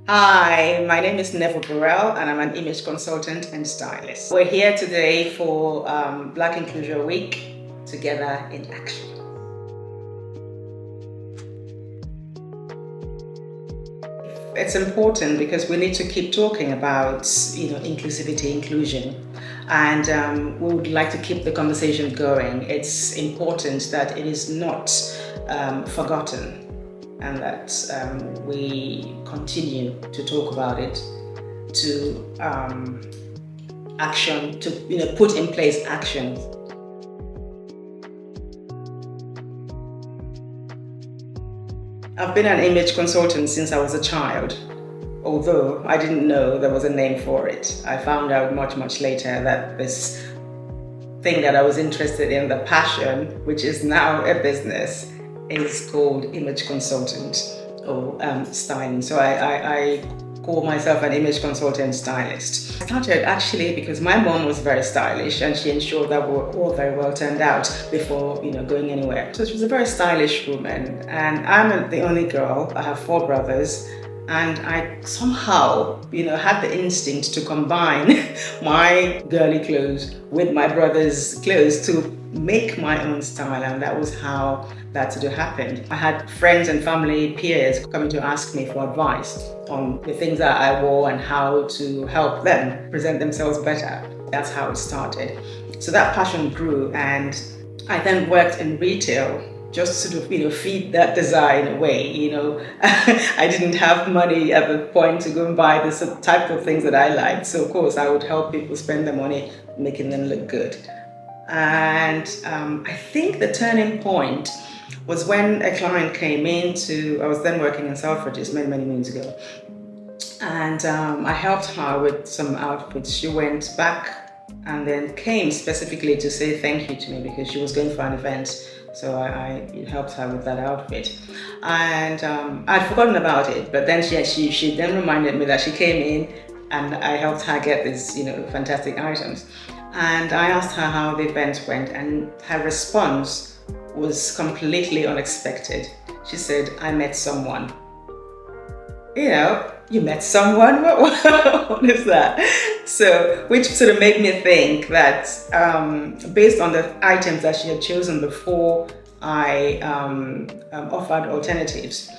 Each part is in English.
Hi, my name is Nevo Burrell and I'm an image consultant and stylist. We're here today for Black Inclusion Week, Together in Action. It's important because we need to keep talking about, inclusivity, inclusion, and we would like to keep the conversation going. It's important that it is not forgotten, and that we continue to talk about it, to action, to put in place actions. I've been an image consultant since I was a child, although I didn't know there was a name for it. I found out much later that this thing that I was interested in, the passion, which is now a business, is called image consultant or styling. So I call myself an image consultant stylist. I started actually because my mom was very stylish and she ensured that we were all very well turned out before going anywhere. So she was a very stylish woman, and I'm the only girl. I have 4 brothers, and I somehow had the instinct to combine my girly clothes with my brother's clothes to make my own style, and that was how that sort of happened. I had friends and family peers coming to ask me for advice on the things that I wore and how to help them present themselves better. That's how it started. So that passion grew, and I then worked in retail, just sort of feed that desire in a way. I didn't have money at the point to go and buy this type of things that I liked, so of course I would help people spend their money making them look good. And I think the turning point was when a client came I was then working in Selfridges many moons ago, and I helped her with some outfits. She went back and then came specifically to say thank you to me because she was going for an event. So I helped her with that outfit, and I'd forgotten about it. But then she then reminded me that she came in, and I helped her get these fantastic items. And I asked her how the event went, and her response was completely unexpected. She said, "I met someone." You met someone? What is that? So, which sort of made me think that based on the items that she had chosen before I offered alternatives,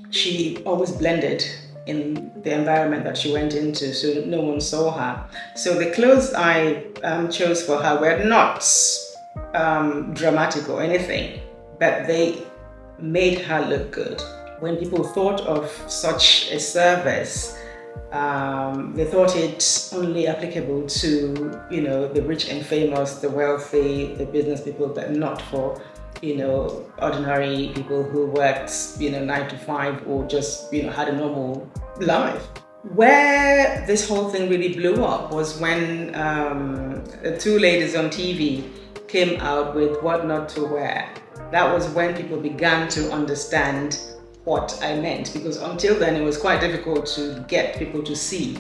she always blended in the environment that she went into, so no one saw her. So the clothes I chose for her were not dramatic or anything, but they made her look good. When people thought of such a service, they thought it only applicable to the rich and famous, the wealthy, the business people, but not for ordinary people who worked 9 to 5 or just had a normal life. Where this whole thing really blew up was when the 2 ladies on TV came out with what not to wear. That was when people began to understand what I meant, because until then it was quite difficult to get people to see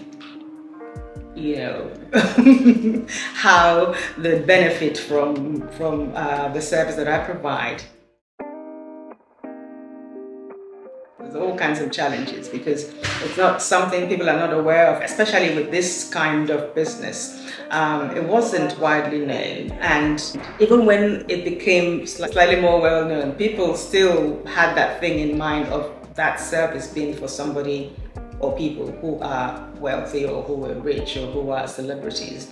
how they benefit from the service that I provide. There's all kinds of challenges because it's not something people are not aware of, especially with this kind of business. It wasn't widely known, and even when it became slightly more well known, people still had that thing in mind of that service being for somebody or people who are wealthy or who are rich or who are celebrities.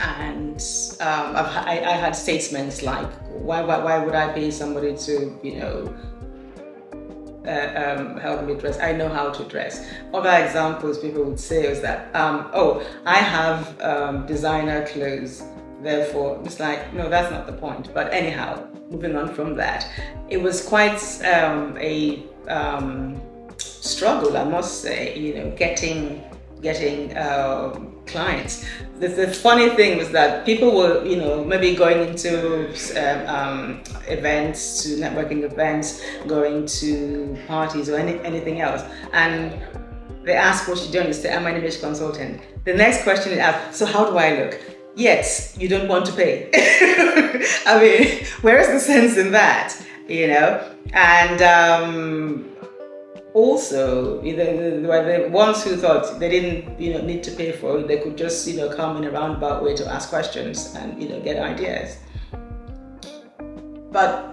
And I had statements like, why would I pay somebody to help me dress? I know how to dress. Other examples people would say is that, I have designer clothes, therefore it's like, no, that's not the point. But anyhow, moving on from that, it was quite a struggle, I must say, getting clients. The funny thing was that people were, maybe going into events, to networking events, going to parties or anything else, and they ask what you're doing. You say, I'm an image consultant. The next question is asked, so how do I look? Yet you don't want to pay. I mean, where is the sense in that? And also, the ones who thought they didn't, need to pay for it, they could just, come in a roundabout way to ask questions and, get ideas. But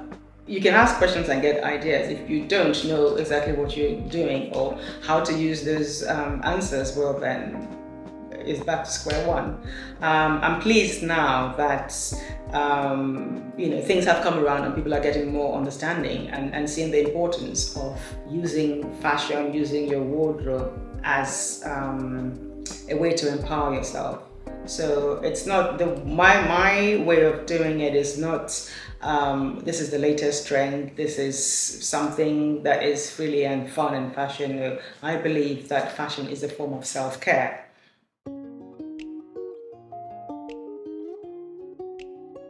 you can ask questions and get ideas. If you don't know exactly what you're doing or how to use those answers, well, then it's back to square one. I'm pleased now that things have come around and people are getting more understanding and seeing the importance of using fashion, using your wardrobe as a way to empower yourself. So it's not my way of doing it is not this is the latest trend, this is something that is freely and fun and fashion. I believe that fashion is a form of self-care.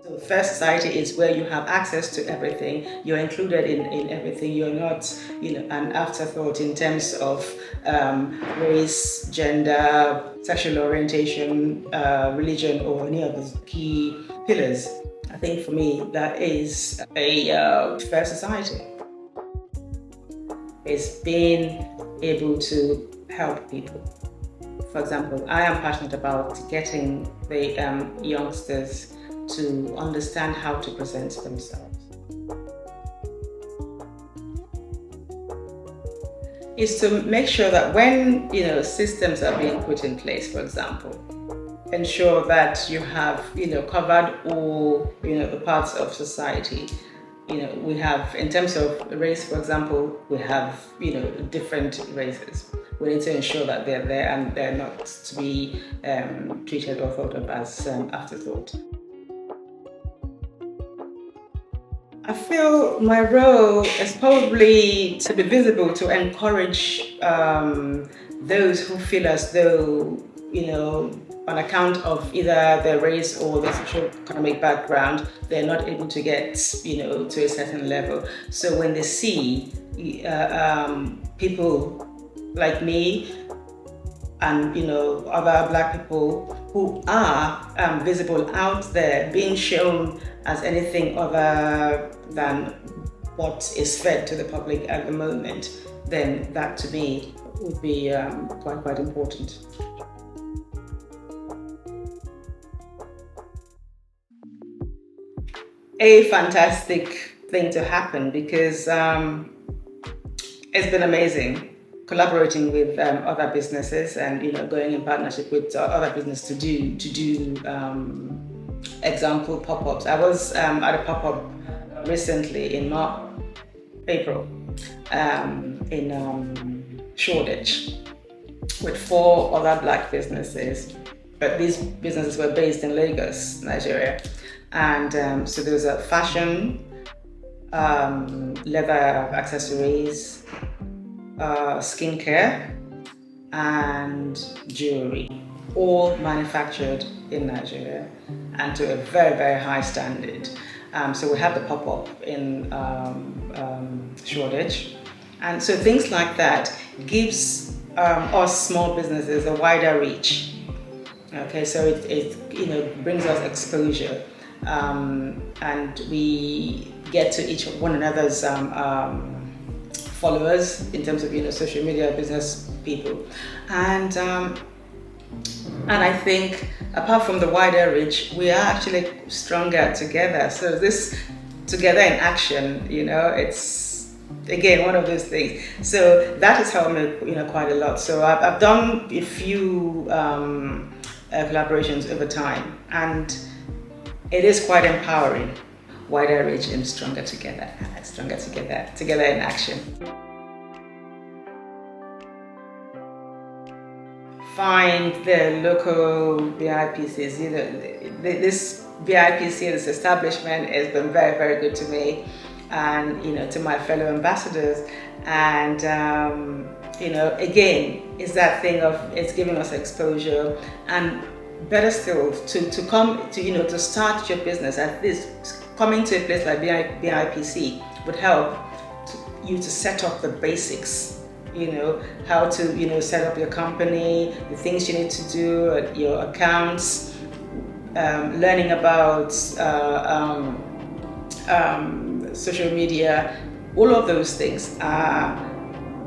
So fair society is where you have access to everything, you're included in everything, you're not an afterthought in terms of race, gender, sexual orientation, religion, or any of the key pillars. I think for me that is a fair society. It's being able to help people. For example, I am passionate about getting the youngsters to understand how to present themselves. Is to make sure that when systems are being put in place, for example, ensure that you have covered all the parts of society. We have, in terms of race, for example, we have different races. We need to ensure that they're there and they're not to be treated or thought of as afterthought. I feel my role is probably to be visible, to encourage those who feel as though, on account of either their race or their socio-economic background, they're not able to get, to a certain level. So when they see people like me and, other Black people who are visible out there, being shown as anything other than what is fed to the public at the moment, then that to me would be quite important. A fantastic thing to happen, because it's been amazing collaborating with other businesses and going in partnership with other businesses to do example pop-ups. I was at a pop-up recently in April in Shoreditch with 4 other Black businesses, but these businesses were based in Lagos, Nigeria. And so there was a fashion, leather accessories, skincare, and jewelry, all manufactured in Nigeria and to a very, very high standard. So we have the pop-up in Shoreditch. And so things like that gives us small businesses a wider reach. Okay, so it brings us exposure. And we get to each of one another's followers in terms of social media, business people, and I think apart from the wider reach, we are actually stronger together. So this together in action, it's again one of those things. So that has helped me, quite a lot. So I've done a few collaborations over time, and it is quite empowering. Wider reach and stronger together. Stronger together. Together in action. Find the local BIPCs. This BIPC, this establishment, has been very, very good to me, and to my fellow ambassadors. And again, it's that thing of it's giving us exposure, and better still to come to to start your business. At least coming to a place like BIPC would help you to set up the basics. How to set up your company, the things you need to do, your accounts, learning about social media. All of those things are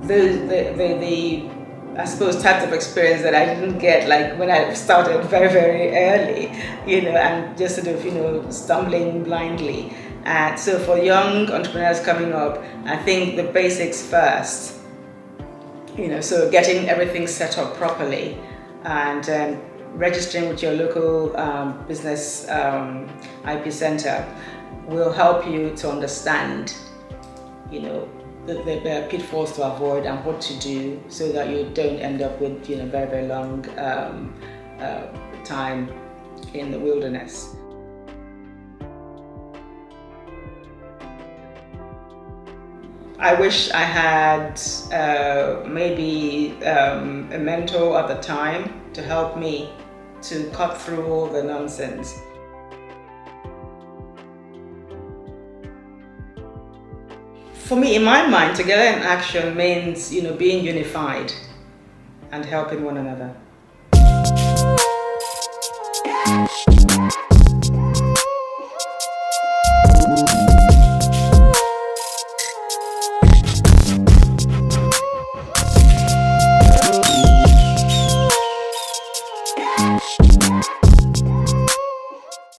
the I suppose types of experience that I didn't get like when I started very, very early, and just sort of, stumbling blindly. And so for young entrepreneurs coming up, I think the basics first, so getting everything set up properly and registering with your local business IP center will help you to understand, the pitfalls to avoid and what to do so that you don't end up with, very, very long time in the wilderness. I wish I had maybe a mentor at the time to help me to cut through all the nonsense. For me, in my mind, together in action means, being unified and helping one another.